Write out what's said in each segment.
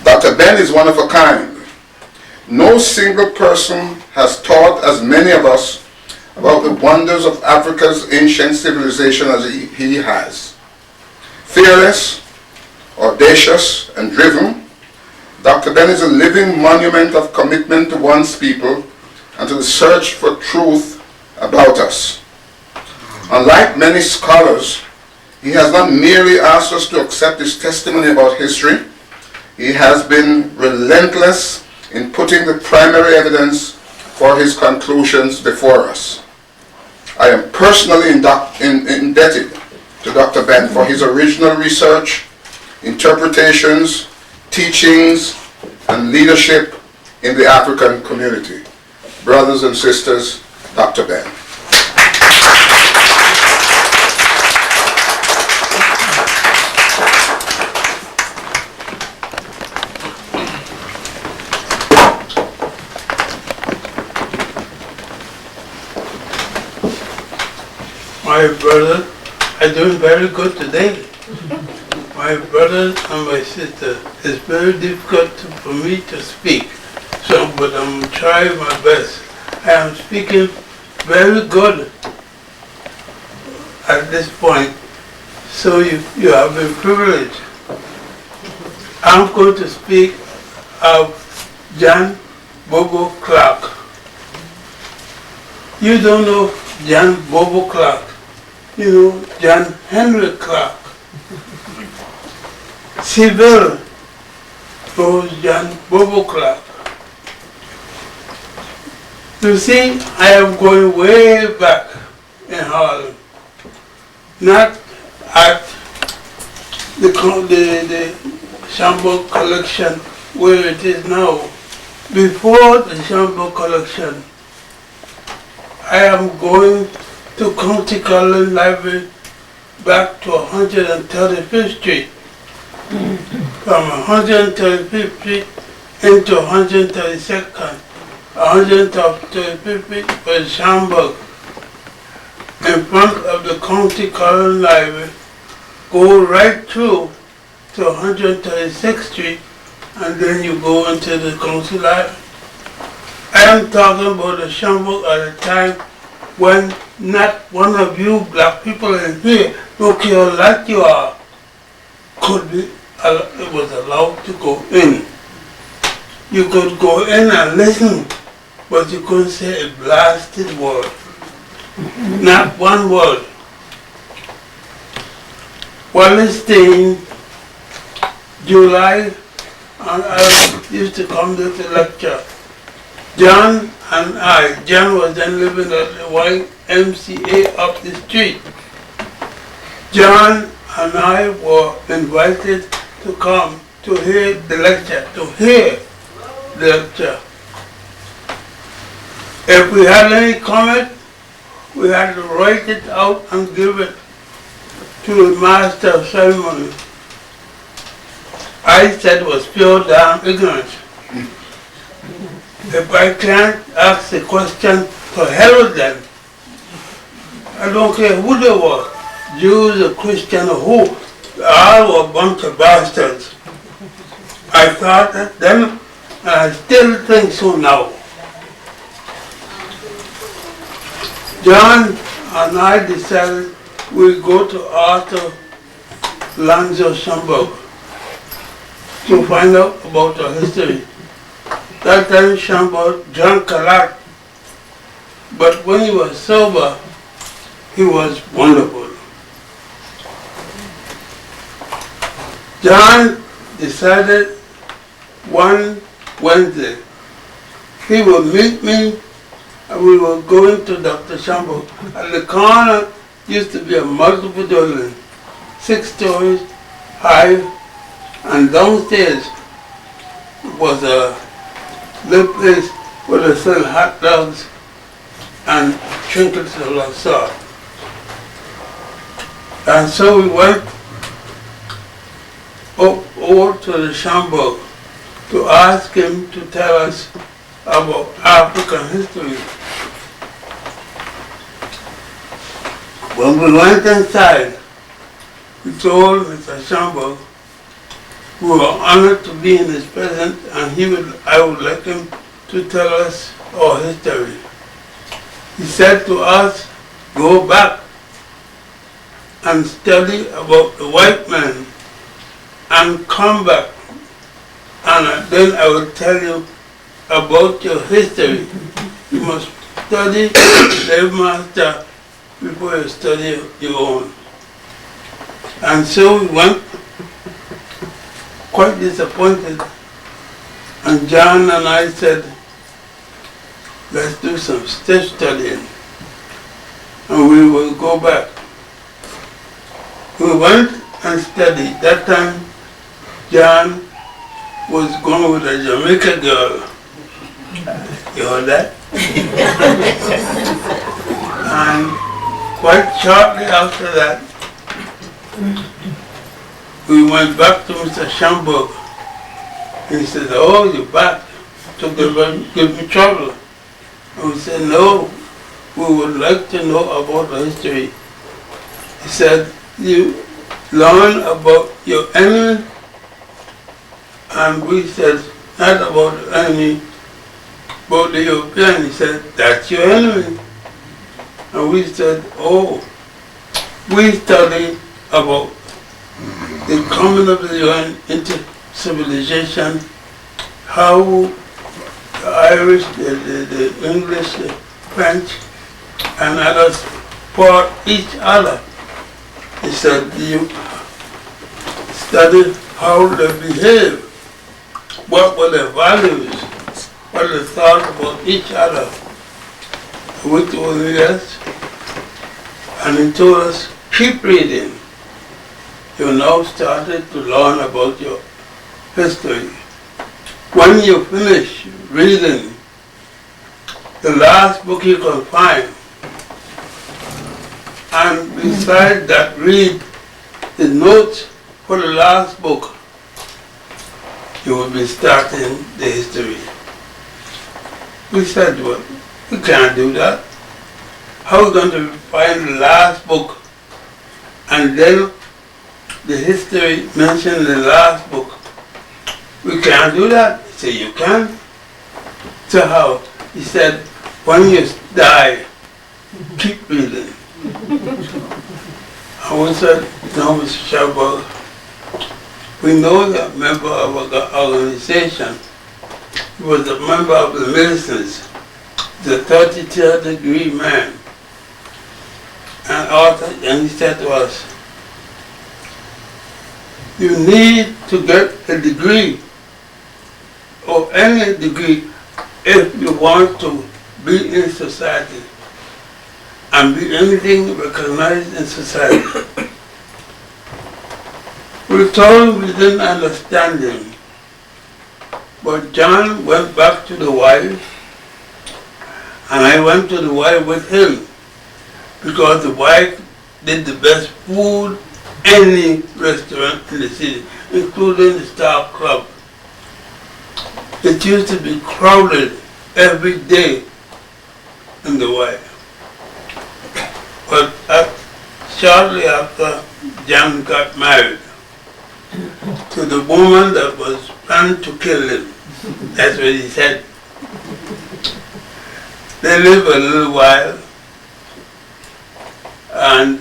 Dr. Ben is one of a kind. No single person has taught as many of us about the wonders of Africa's ancient civilization as he has. Fearless, audacious, and driven, Dr. Ben is a living monument of commitment to one's people and to the search for truth about us. Unlike many scholars, he has not merely asked us to accept his testimony about history, he has been relentless in putting the primary evidence for his conclusions before us. I am personally indebted to Dr. Ben for his original research, interpretations, teachings, and leadership in the African community. Brothers and sisters, Dr. Ben. My brother are doing very good today. My brothers and my sister, it's very difficult for me to speak, but I'm trying my best. I am speaking very good at this point, so you have been privileged. I'm going to speak of John Bobo Clarke. You don't know John Bobo Clarke. You know John Henry Clarke. Seville knows John Bobo Clarke. You see, I am going way back in Harlem. Not at the Shambo collection where it is now. Before the Shambo collection, I am going to County College Library back to 135th Street. From 135th Street into 132nd. 135th Street was Schaumburg. In front of the County College Library, go right through to 136th Street, and then you go into the County Library. I am talking about the Schaumburg at a time when not one of you black people in here, no care like you are, could be, it was allowed to go in. You could go in and listen, but you couldn't say a blasted word. Not one word. Wallace Steen, July, and I used to come there to lecture. John and I, John was then living at the YMCA up the street. John and I were invited to come to hear the lecture, If we had any comment, we had to write it out and give it to the master of ceremony. I said it was pure damn ignorance. If I can't ask the question, to hell with them. I don't care who they were, Jews or Christian or who, all were a bunch of bastards. I thought that then, and I still think so now. John and I decided we'd go to Arthur Lanzo Schaumburg to find out about our history. That time Schaumburg drank a lot, but when he was sober, he was wonderful. John decided one Wednesday he would meet me and we were going to Dr. Schaumburg. At the corner used to be a multiple building, 6 stories high, and downstairs was a little place where they sell hot dogs and trinkets of that sort. And so we went up over to the Schaumburg to ask him to tell us about African history. When we went inside, we told Mr. Schaumburg We were honored to be in his presence, and I would like him to tell us our history. He said to us, go back and study about the white man and come back, and then I will tell you about your history. You must study the master before you study your own. And so we went quite disappointed, and John and I said, let's do some studying, and we will go back. We went and studied. That time, John was going with a Jamaican girl. You heard that? And quite shortly after that, we went back to Mr. Schamberg. He said, oh, you're back to give me trouble. And we said, no, we would like to know about the history. He said, you learn about your enemy? And we said, not about the enemy, but the European. He said, that's your enemy. And we said, oh, we study about the coming of the UN into civilization, how the Irish, the English, the French, and others fought each other. He said, you study how they behave, what were their values, what they thought about each other. We told him yes, and he told us, keep reading. You now started to learn about your history. When you finish reading the last book you can find, and beside that read the notes for the last book, you will be starting the history. We said, well, we can't do that. How are we going to find the last book and then the history mentioned in the last book? We can't do that. He said, you can. So how? He said, when you die, keep reading. And we said, no, Mr. Schamberg, we know that member of our organization. He was a member of the Masons, the 33rd degree man. And he said to us, you need to get a degree, or any degree, if you want to be in society and be anything recognized in society. We told him we didn't understand him, but John went back to the wife, and I went to the wife with him, because the wife did the best food any restaurant in the city, including the Star Club. It used to be crowded every day in the wife. But shortly after, John got married to the woman that was planning to kill him. That's what he said. They lived a little while, and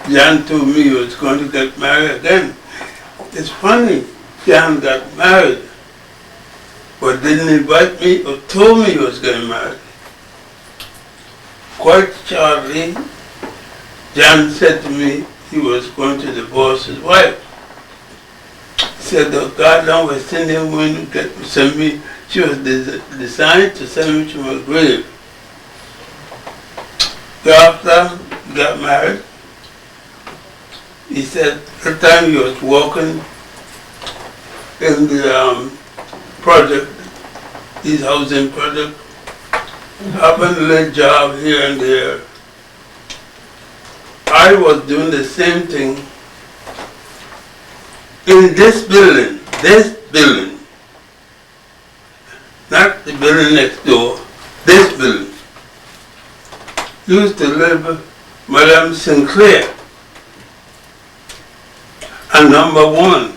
John told me he was going to get married again. It's funny, John got married, but didn't invite me or told me he was getting married. Quite shortly, John said to me he was going to divorce his wife. He said, the goddamn West Indian woman sent me, she was designed to send me to my grave. After he got married, he said the time he was working in the project, his housing project, happened to let a job here and there. I was doing the same thing in this building, not the building next door, this building. Used to live Madame Sinclair, and number 1.